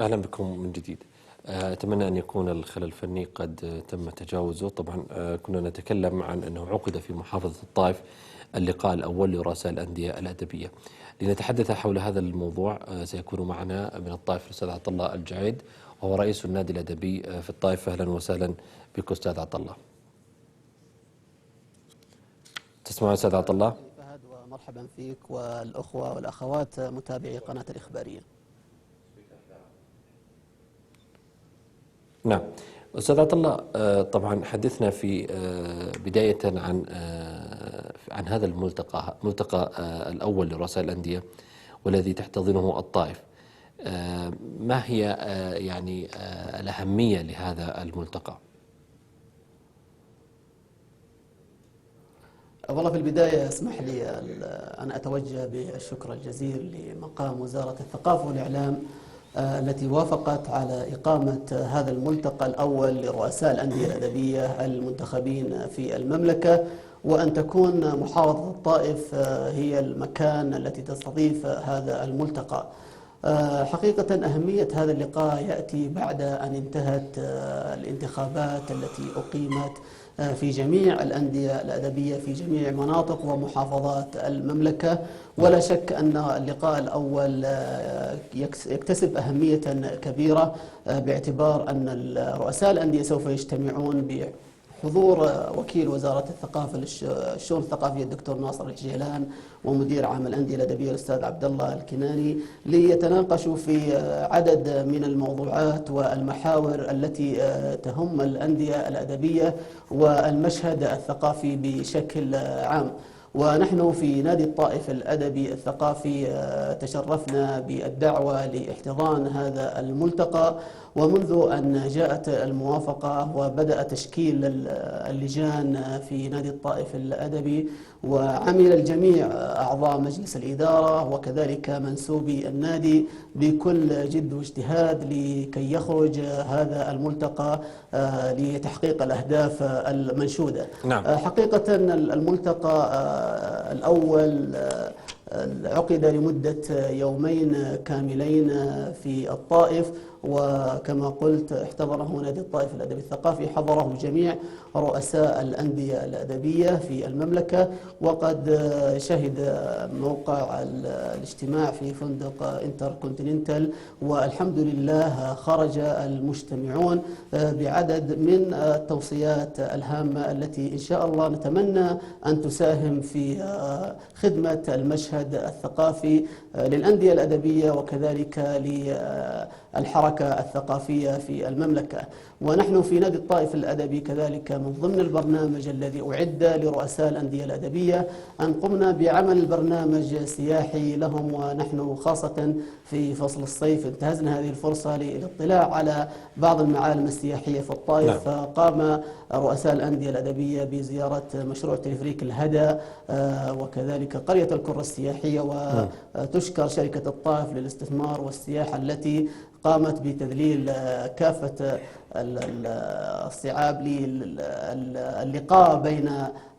أهلا بكم من جديد. أتمنى أن يكون الخلل الفني قد تم تجاوزه. طبعا كنا نتكلم عن أنه عقد في محافظة الطائف اللقاء الأول لرؤساء الأندية الأدبية. لنتحدث حول هذا الموضوع سيكون معنا من الطائف الأستاذ عطا الله الجعيد، وهو رئيس النادي الأدبي في الطائف. أهلا وسهلا بك أستاذ عطا الله. تسمعون أستاذ عطا الله؟ فهد، ومرحبا فيك والأخوة والأخوات متابعي قناة الإخبارية. نعم أستاذ عطا الله، طبعا حدثنا في بداية عن هذا الملتقى، ملتقى الأول لرؤساء الأندية والذي تحتضنه الطائف. ما هي يعني الأهمية لهذا الملتقى؟ والله في البداية اسمح لي أن أتوجه بالشكر الجزيل لمقام وزارة الثقافة والإعلام التي وافقت على إقامة هذا الملتقى الأول لرؤساء الأندية الأدبية المنتخبين في المملكة، وأن تكون محافظة الطائف هي المكان التي تستضيف هذا الملتقى. حقيقة أهمية هذا اللقاء يأتي بعد أن انتهت الانتخابات التي أقيمت في جميع الأندية الأدبية في جميع مناطق ومحافظات المملكة. ولا شك أن اللقاء الأول يكتسب أهمية كبيرة باعتبار أن رؤساء الأندية سوف يجتمعون بحضور وكيل وزارة الثقافة للشؤون الثقافية الدكتور ناصر الجيلان، ومدير عام الأندية الأدبية الأستاذ عبد الله الكناني، ليتناقشوا في عدد من الموضوعات والمحاور التي تهم الأندية الأدبية والمشهد الثقافي بشكل عام. ونحن في نادي الطائف الأدبي الثقافي تشرفنا بالدعوة لاحتضان هذا الملتقى، ومنذ أن جاءت الموافقة وبدأ تشكيل اللجان في نادي الطائف الأدبي، وعمل الجميع أعضاء مجلس الإدارة وكذلك منسوبي النادي بكل جد واجتهاد لكي يخرج هذا الملتقى لتحقيق الأهداف المنشودة. نعم. حقيقة الملتقى الأول عقد لمدة يومين كاملين في الطائف، وكما قلت احتضنه نادي الطائف الأدبي الثقافي، حضره جميع رؤساء الأندية الأدبية في المملكة. وقد شهد موقع الاجتماع في فندق انتركونتيننتال، والحمد لله خرج المجتمعون بعدد من التوصيات الهامة التي إن شاء الله نتمنى أن تساهم في خدمة المشهد الثقافي للأندية الأدبية وكذلك للحركة الثقافية في المملكة. ونحن في نادي الطائف الأدبي كذلك من ضمن البرنامج الذي أعد لرؤساء الأندية الأدبية أن قمنا بعمل برنامج سياحي لهم، ونحن خاصة في فصل الصيف انتهزنا هذه الفرصة للاطلاع على بعض المعالم السياحية في الطائف. نعم. فقام رؤساء الأندية الأدبية بزيارة مشروع تلفريك الهدى وكذلك قرية الكرة السياحية، وتشكر شركة الطائف للاستثمار والسياحة التي قامت بتذليل كافة الصعاب للقاء بين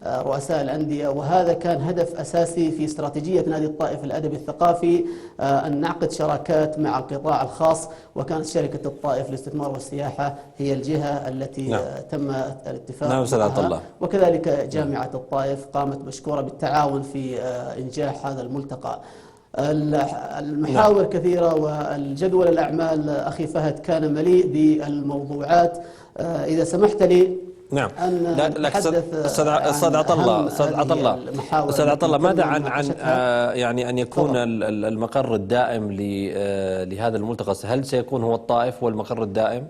رؤساء الأندية. وهذا كان هدف أساسي في استراتيجية نادي الطائف الأدبي الثقافي، أن نعقد شراكات مع القطاع الخاص، وكانت شركة الطائف للاستثمار والسياحة هي الجهة التي نعم. تم الاتفاق نعم أستاذ عطا معها، الله. وكذلك جامعة الطائف قامت مشكورة بالتعاون في إنجاح هذا الملتقى. المحاور كثيرة، والجدول الأعمال أخي فهد كان مليء بالموضوعات. إذا سمحت لي نعم. أن نتحدث أستاذ عطا الله، أستاذ عطا الله، ماذا عن يعني أن يكون تفضل. المقر الدائم لهذا الملتقى؟ هل سيكون هو الطائف هو المقر الدائم؟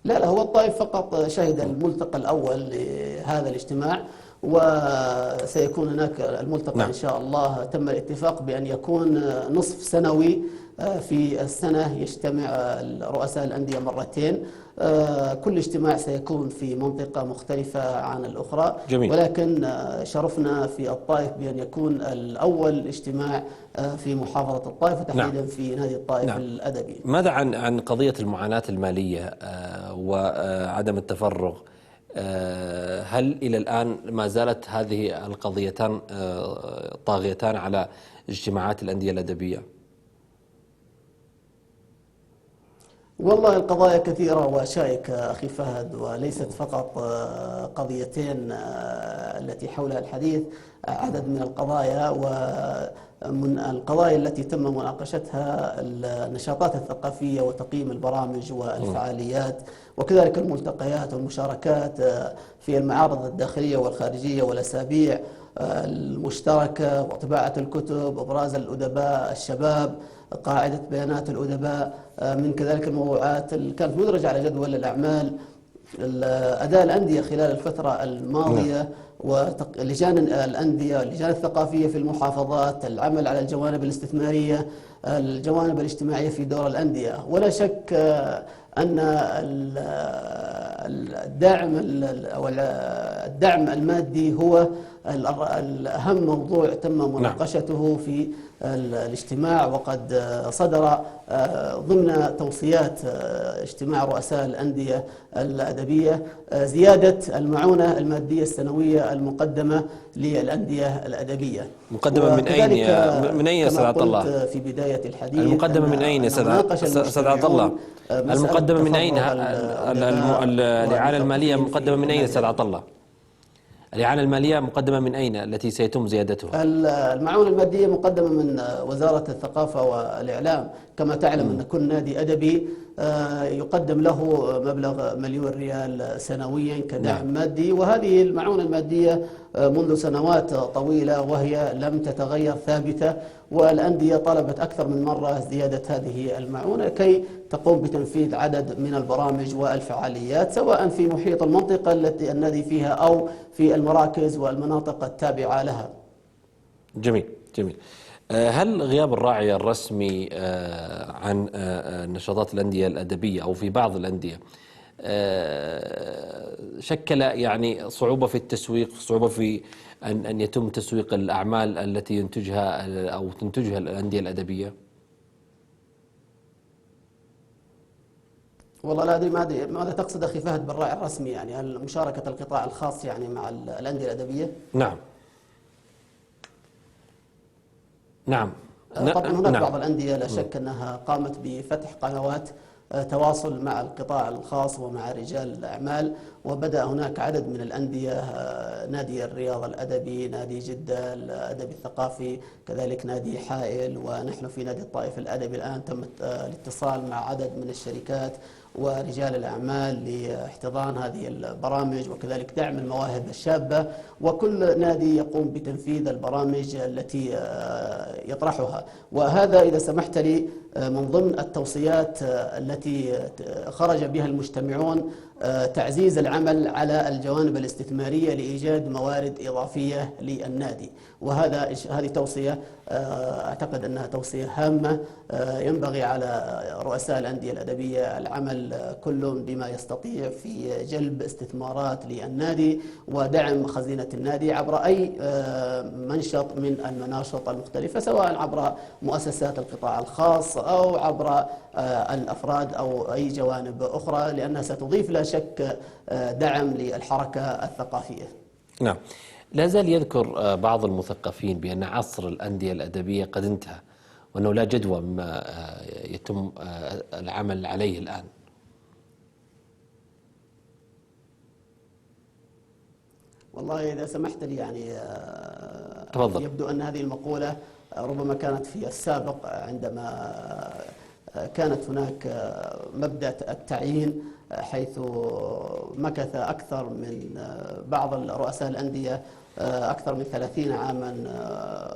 لا، هو الطائف فقط شهد الملتقى الأول لهذا الاجتماع، وسيكون هناك الملتقى نعم. إن شاء الله. تم الاتفاق بأن يكون نصف سنوي في السنة، يجتمع رؤساء الأندية مرتين. كل اجتماع سيكون في منطقة مختلفة عن الأخرى. جميل. ولكن شرفنا في الطائف بأن يكون الأول اجتماع في محافظة الطائف، وتحديدا نعم. في نادي الطائف نعم. الأدبي. ماذا عن قضية المعاناة المالية وعدم التفرغ؟ هل إلى الآن ما زالت هذه القضيتان طاغيتان على اجتماعات الأندية الأدبية؟ والله القضايا كثيرة وشائكة أخي فهد، وليست فقط قضيتين التي حولها الحديث. عدد من القضايا، ومن القضايا التي تم مناقشتها النشاطات الثقافية وتقييم البرامج والفعاليات، وكذلك الملتقيات والمشاركات في المعارض الداخلية والخارجية والأسابيع المشتركة، وطباعة الكتب، إبراز الأدباء الشباب، قاعدة بيانات الأدباء، من كذلك الموضوعات اللي كانت مدرجة على جدول الأعمال، أداء الأندية خلال الفترة الماضية، ولجان الأندية، اللجان الثقافية في المحافظات، العمل على الجوانب الاستثمارية، الجوانب الاجتماعية في دور الأندية. ولا شك أن الدعم المادي هو الأهم موضوع تم مناقشته في الاجتماع، وقد صدر ضمن توصيات اجتماع رؤساء الأندية الأدبية زيادة المعونة المادية السنوية المقدمة للأندية الأدبية. مقدمة من أين يا سيد عطا الله؟ كما قلت في بداية الحديث، المقدمة من أين يا سيد عطا الله؟ المقدمة من أين؟ الإعانة المالية مقدمة من أين يا سيد عطا الله؟ الإعانة المالية مقدمة من أين التي سيتم زيادتها؟ المعونة المادية مقدمة من وزارة الثقافة والإعلام. كما تعلم أن كل نادي أدبي يقدم له مبلغ مليون ريال سنويا كدعم مادي، وهذه المعونة المادية منذ سنوات طويلة وهي لم تتغير، ثابتة، والأندية طلبت أكثر من مرة زيادة هذه المعونة كي تقوم بتنفيذ عدد من البرامج والفعاليات، سواء في محيط المنطقة التي النادي فيها أو في المراكز والمناطق التابعة لها. جميل جميل. هل غياب الراعي الرسمي عن نشاطات الأندية الأدبية أو في بعض الأندية شكل يعني صعوبة في التسويق، صعوبة في أن يتم تسويق الأعمال التي ينتجها أو تنتجها الأندية الأدبية؟ والله لا أدري ماذا تقصد أخي فهد بالراعي الرسمي، يعني هل مشاركة القطاع الخاص يعني مع الأندية الأدبية؟ نعم نعم. طبعا هناك بعض الأندية لا شك أنها قامت بفتح قنوات تواصل مع القطاع الخاص ومع رجال الأعمال، وبدأ هناك عدد من الأندية، نادي الرياض الأدبي، نادي جدة الأدبي الثقافي، كذلك نادي حائل، ونحن في نادي الطائف الأدبي الآن تم الاتصال مع عدد من الشركات ورجال الأعمال لاحتضان هذه البرامج، وكذلك دعم المواهب الشابة، وكل نادي يقوم بتنفيذ البرامج التي يطرحها. وهذا إذا سمحت لي من ضمن التوصيات التي خرج بها المجتمعون، تعزيز العمل على الجوانب الاستثمارية لإيجاد موارد إضافية للنادي، هذه توصية أعتقد أنها توصية هامة. ينبغي على رؤساء الأندية الأدبية العمل كل بما يستطيع في جلب استثمارات للنادي ودعم خزينة النادي عبر أي منشط من المناشط المختلفة، سواء عبر مؤسسات القطاع الخاص أو عبر الأفراد أو أي جوانب أخرى، لأنها ستضيف لا شك دعم للحركة الثقافية. نعم. لا زال يذكر بعض المثقفين بأن عصر الأندية الأدبية قد انتهى، وأنه لا جدوى مما يتم العمل عليه الآن. والله إذا سمحت لي يعني تفضل. يبدو أن هذه المقولة ربما كانت في السابق عندما كانت هناك مبدأ التعيين، حيث مكث أكثر من بعض رؤساء الأندية أكثر من 30 عاما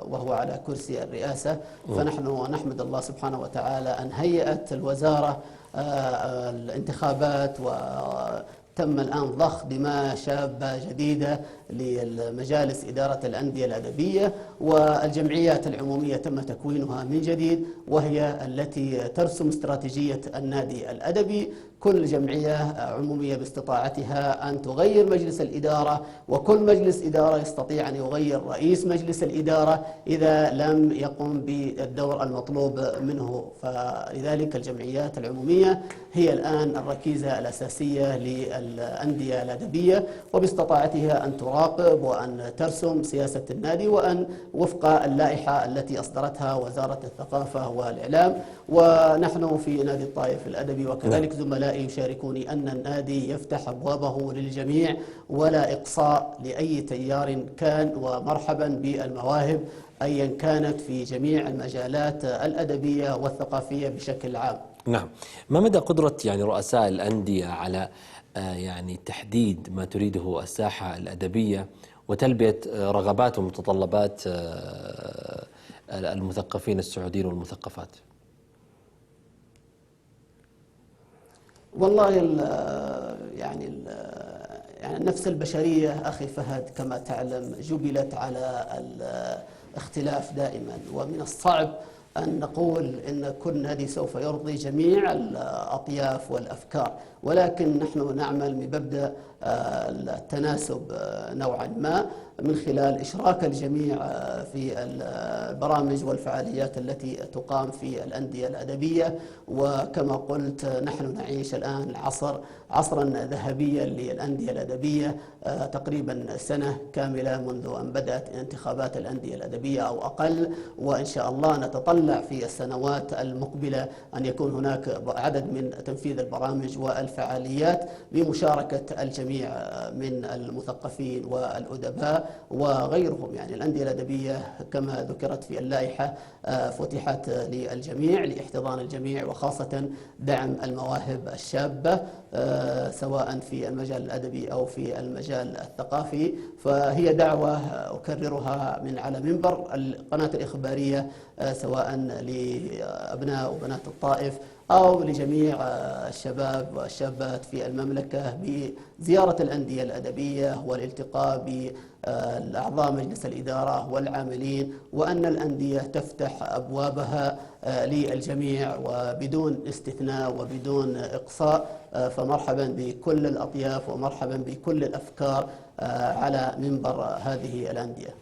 وهو على كرسي الرئاسة. فنحن نحمد الله سبحانه وتعالى أن هيأت الوزارة الانتخابات، وتم الآن ضخ دماء شابة جديدة للمجالس إدارة الأندية الأدبية، والجمعيات العمومية تم تكوينها من جديد، وهي التي ترسم استراتيجية النادي الأدبي. كل جمعية عمومية باستطاعتها أن تغير مجلس الإدارة، وكل مجلس إدارة يستطيع أن يغير رئيس مجلس الإدارة إذا لم يقم بالدور المطلوب منه. فلذلك الجمعيات العمومية هي الآن الركيزة الأساسية للأندية الأدبية، وباستطاعتها أن تراقب تراقب وأن ترسم سياسة النادي، وأن وفق اللائحة التي أصدرتها وزارة الثقافة والإعلام. ونحن في نادي الطائف الأدبي وكذلك زملائي يشاركوني أن النادي يفتح أبوابه للجميع ولا إقصاء لأي تيار كان، ومرحبا بالمواهب أيا كانت في جميع المجالات الأدبية والثقافية بشكل عام. نعم. ما مدى قدرة يعني رؤساء الأندية على يعني تحديد ما تريده الساحة الأدبية وتلبية رغبات ومتطلبات المثقفين السعوديين والمثقفات؟ والله يعني النفس البشرية أخي فهد كما تعلم جبلت على الاختلاف دائما، ومن الصعب أن نقول إن كل نادي سوف يرضي جميع الأطياف والأفكار، ولكن نحن نعمل بمبدأ التناسب نوعا ما من خلال إشراك الجميع في البرامج والفعاليات التي تقام في الأندية الأدبية. وكما قلت نحن نعيش الآن عصرا ذهبيا للأندية الأدبية، تقريبا سنة كاملة منذ أن بدأت انتخابات الأندية الأدبية أو أقل، وإن شاء الله نتطلع في السنوات المقبلة أن يكون هناك عدد من تنفيذ البرامج والفعاليات بمشاركة الجميع من المثقفين والأدباء وغيرهم. يعني الأندية الأدبية كما ذكرت في اللائحة فتحت للجميع لاحتضان الجميع، وخاصة دعم المواهب الشابة سواء في المجال الأدبي أو في المجال الثقافي. فهي دعوة أكررها من على منبر القناة الإخبارية سواء لأبناء وبنات الطائف أو لجميع الشباب والشابات في المملكة بزيارة الأندية الأدبية والالتقاء بالأعضاء مجلس الإدارة والعاملين، وأن الأندية تفتح أبوابها للجميع وبدون استثناء وبدون إقصاء. فمرحبا بكل الأطياف ومرحبا بكل الأفكار على منبر هذه الأندية.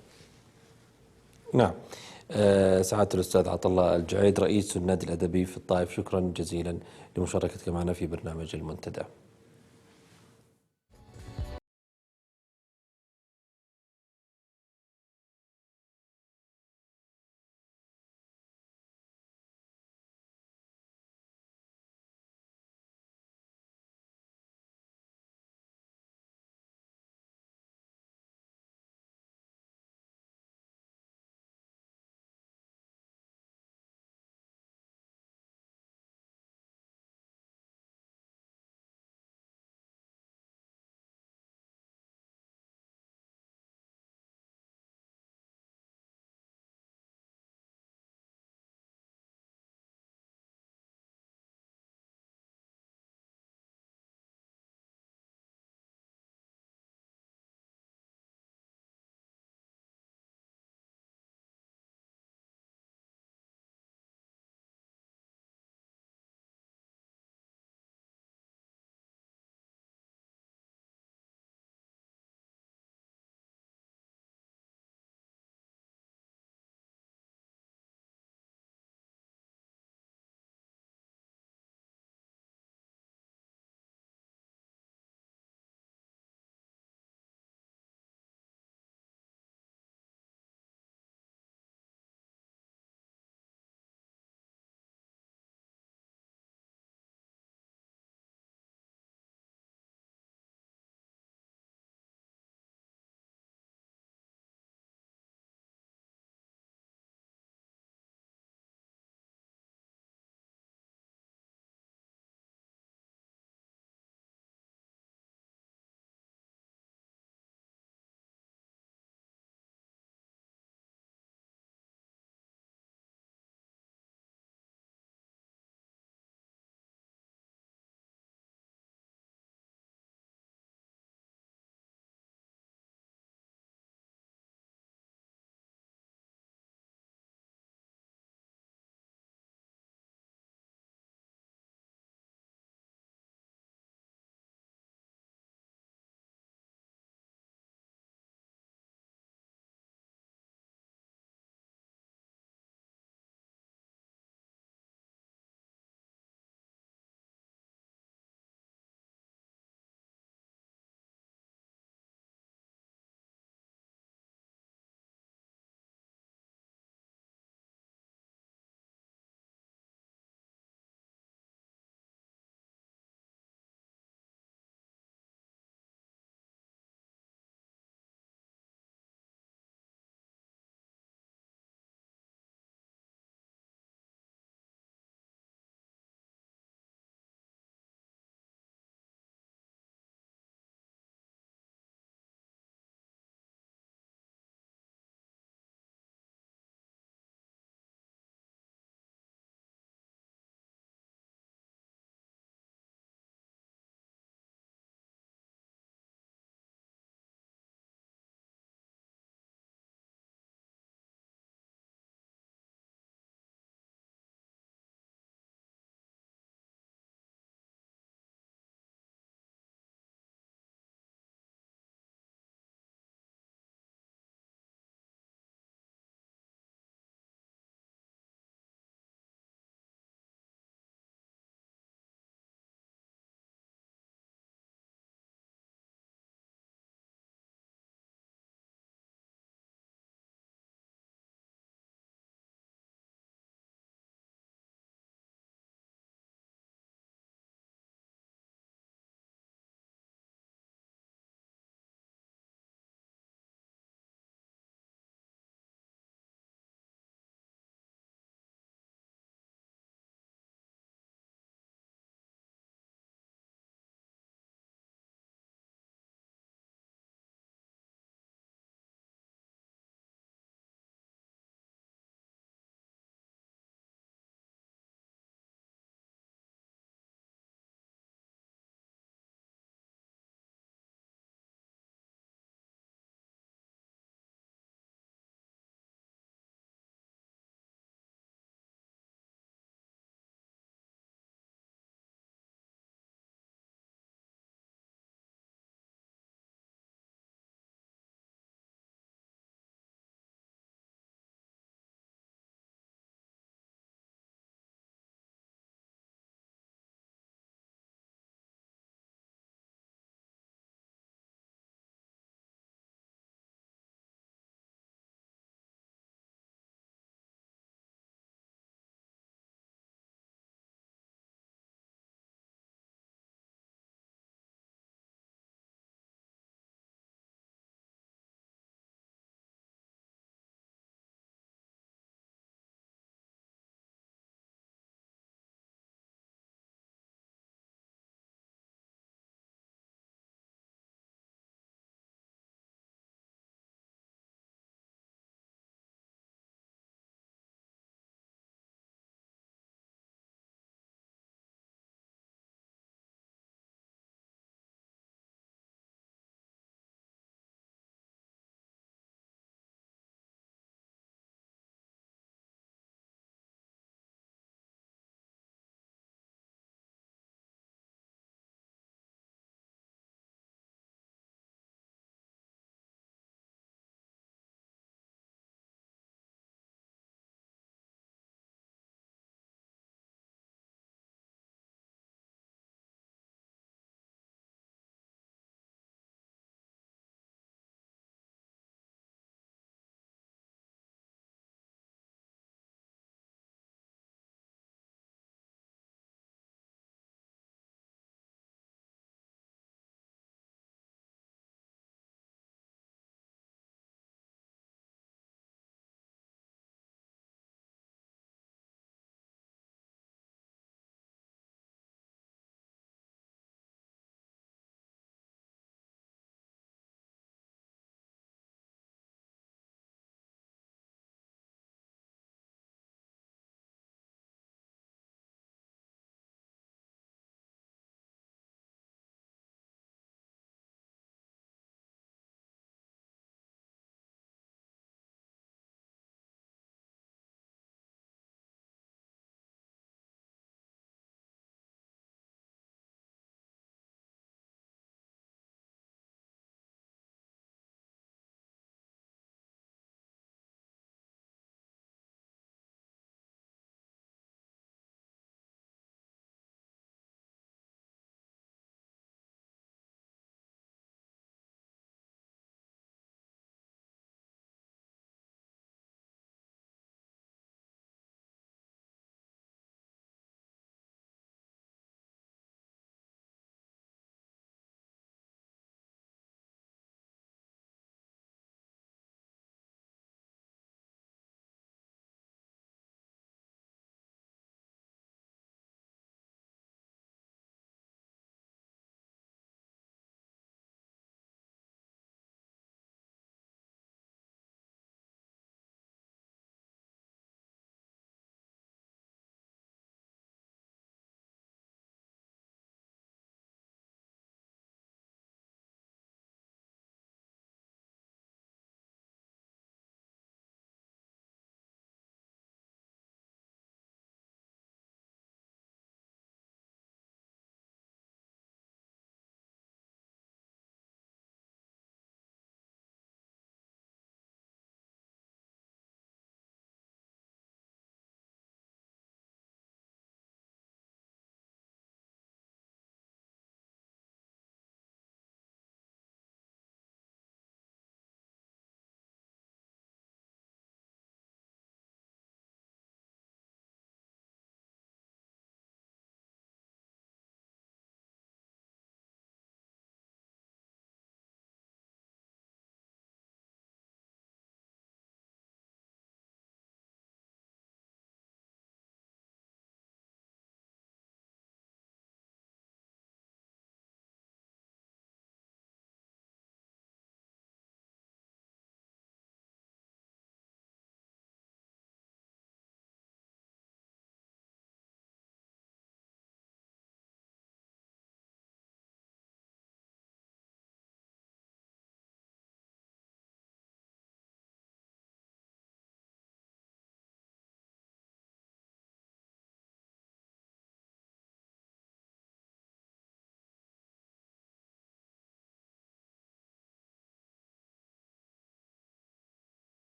نعم. سعادة الأستاذ عطلة الجعيد رئيس النادي الأدبي في الطائف، شكرا جزيلا لمشاركتك معنا في برنامج المنتدى.